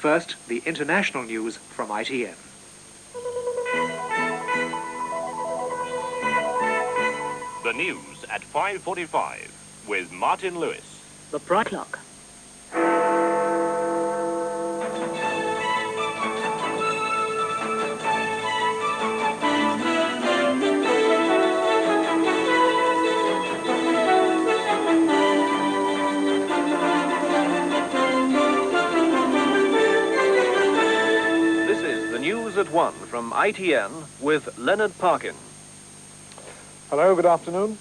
first, the international news from ITN. The news at 5:45 with Martin Lewis. The Prime Clock. This is the News at 1 from ITN with Leonard Parkin. Hello, good afternoon.